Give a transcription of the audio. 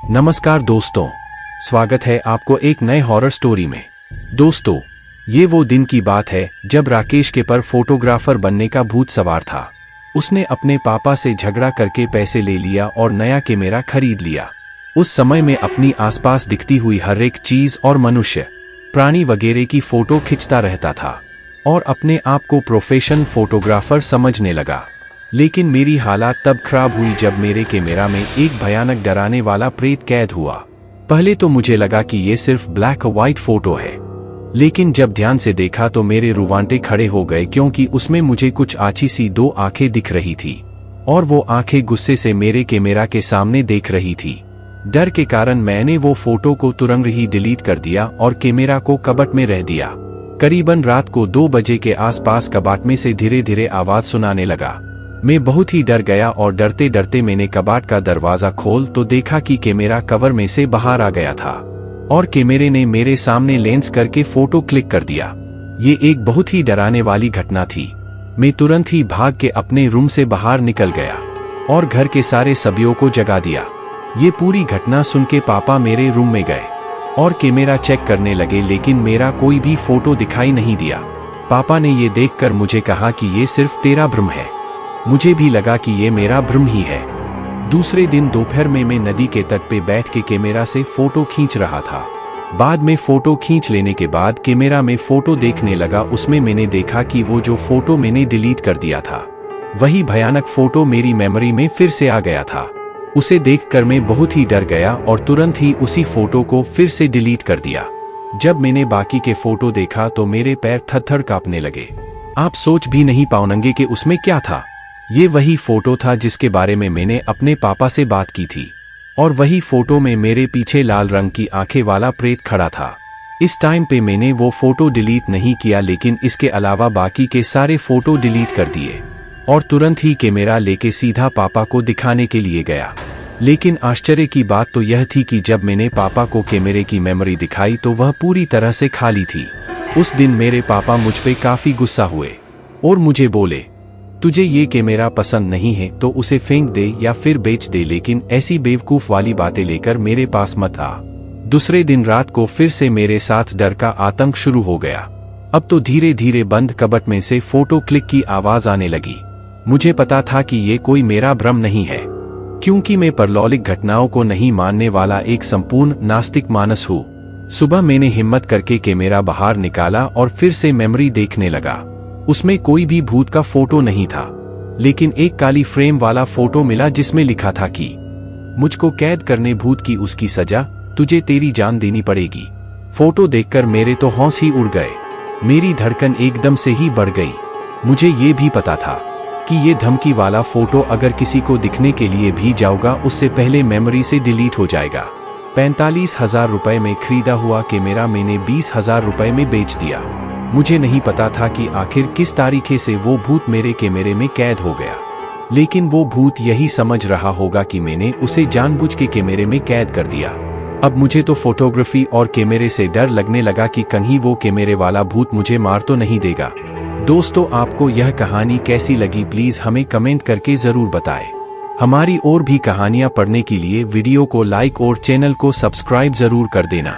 नमस्कार दोस्तों, स्वागत है आपको एक नए हॉरर स्टोरी में। दोस्तों, ये वो दिन की बात है जब राकेश के पर फोटोग्राफर बनने का भूत सवार था। उसने अपने पापा से झगड़ा करके पैसे ले लिया और नया कैमरा खरीद लिया। उस समय में अपनी आसपास दिखती हुई हर एक चीज और मनुष्य, प्राणी वगैरह की फोटो खींचता रहता था और अपने आप को प्रोफेशनल फोटोग्राफर समझने लगा। लेकिन मेरी हालात तब खराब हुई जब मेरे कैमरा में एक भयानक डराने वाला प्रेत कैद हुआ। पहले तो मुझे लगा कि ये सिर्फ ब्लैक और व्हाइट फोटो है, लेकिन जब ध्यान से देखा तो मेरे रुवांटे खड़े हो गए, क्योंकि उसमें मुझे कुछ आछी सी दो आंखें दिख रही थी और वो आंखें गुस्से से मेरे कैमरा के सामने देख रही थी। डर के कारण मैंने वो फोटो को तुरंत ही डिलीट कर दिया और कैमरा को कबट में रह दिया। करीबन रात को 2 बजे के आसपास कबाट में से धीरे धीरे आवाज सुनाने लगा। मैं बहुत ही डर गया और डरते डरते मैंने कबाट का दरवाजा खोल तो देखा कि कैमरा कवर में से बाहर आ गया था और कैमरे ने मेरे सामने लेंस करके फोटो क्लिक कर दिया। ये एक बहुत ही डराने वाली घटना थी। मैं तुरंत ही भाग के अपने रूम से बाहर निकल गया और घर के सारे सभ्यों को जगा दिया। ये पूरी घटना सुन के पापा मेरे रूम में गए और कैमरा चेक करने लगे, लेकिन मेरा कोई भी फोटो दिखाई नहीं दिया। पापा ने ये देखकर मुझे कहा कि ये सिर्फ तेरा भ्रम है। मुझे भी लगा कि ये मेरा भ्रम ही है। दूसरे दिन दोपहर में मैं नदी के तट पे बैठ के कैमरा से फोटो खींच रहा था। बाद में फोटो खींच लेने के बाद कैमरा में फोटो देखने लगा। उसमें मैंने देखा कि वो जो फोटो मैंने डिलीट कर दिया था, वही भयानक फोटो मेरी मेमोरी में फिर से आ गया था। उसे देखकर मैं बहुत ही डर गया और तुरंत ही उसी फोटो को फिर से डिलीट कर दिया। जब मैंने बाकी के फोटो देखा तो मेरे पैर थर-थर कांपने लगे। आप सोच भी नहीं पाओगे कि उसमें क्या था। ये वही फोटो था जिसके बारे में मैंने अपने पापा से बात की थी और वही फोटो में मेरे पीछे लाल रंग की आंखें वाला प्रेत खड़ा था। इस टाइम पे मैंने वो फोटो डिलीट नहीं किया, लेकिन इसके अलावा बाकी के सारे फोटो डिलीट कर दिए और तुरंत ही कैमरा लेके सीधा पापा को दिखाने के लिए गया। लेकिन आश्चर्य की बात तो यह थी कि जब मैंने पापा को कैमरे की मेमोरी दिखाई तो वह पूरी तरह से खाली थी। उस दिन मेरे पापा मुझ पे काफी गुस्सा हुए और मुझे बोले, तुझे ये कैमरा पसंद नहीं है तो उसे फेंक दे या फिर बेच दे, लेकिन ऐसी बेवकूफ वाली बातें लेकर मेरे पास मत आ। दूसरे दिन रात को फिर से मेरे साथ डर का आतंक शुरू हो गया। अब तो धीरे धीरे बंद कबट में से फोटो क्लिक की आवाज आने लगी। मुझे पता था कि ये कोई मेरा भ्रम नहीं है, क्योंकि मैं परलौकिक घटनाओं को नहीं मानने वाला एक संपूर्ण नास्तिक मानस हूँ। सुबह मैंने हिम्मत करके कैमरा बाहर निकाला और फिर से मेमोरी देखने लगा। उसमें कोई भी भूत का फोटो नहीं था, लेकिन एक काली फ्रेम वाला फोटो मिला जिसमें लिखा था कि मुझको कैद करने भूत की उसकी सजा, तुझे तेरी जान देनी पड़ेगी। फोटो देखकर मेरे तो होश ही उड़ गए। मेरी धड़कन एकदम से ही बढ़ गई। मुझे ये भी पता था कि ये धमकी वाला फोटो अगर किसी को दिखने के लिए भी जाऊंगा उससे पहले मेमोरी से डिलीट हो जाएगा। 45,000 रुपए में खरीदा हुआ कैमरा मैंने 20,000 रुपए में बेच दिया। मुझे नहीं पता था कि आखिर किस तरीके से वो भूत मेरे कैमरे में कैद हो गया, लेकिन वो भूत यही समझ रहा होगा कि मैंने उसे जानबूझ के कैमरे में कैद कर दिया। अब मुझे तो फोटोग्राफी और कैमरे से डर लगने लगा कि कहीं वो कैमरे वाला भूत मुझे मार तो नहीं देगा। दोस्तों, आपको यह कहानी कैसी लगी प्लीज हमें कमेंट करके जरूर बताएं। हमारी और भी कहानियां पढ़ने के लिए वीडियो को लाइक और चैनल को सब्सक्राइब जरूर कर देना।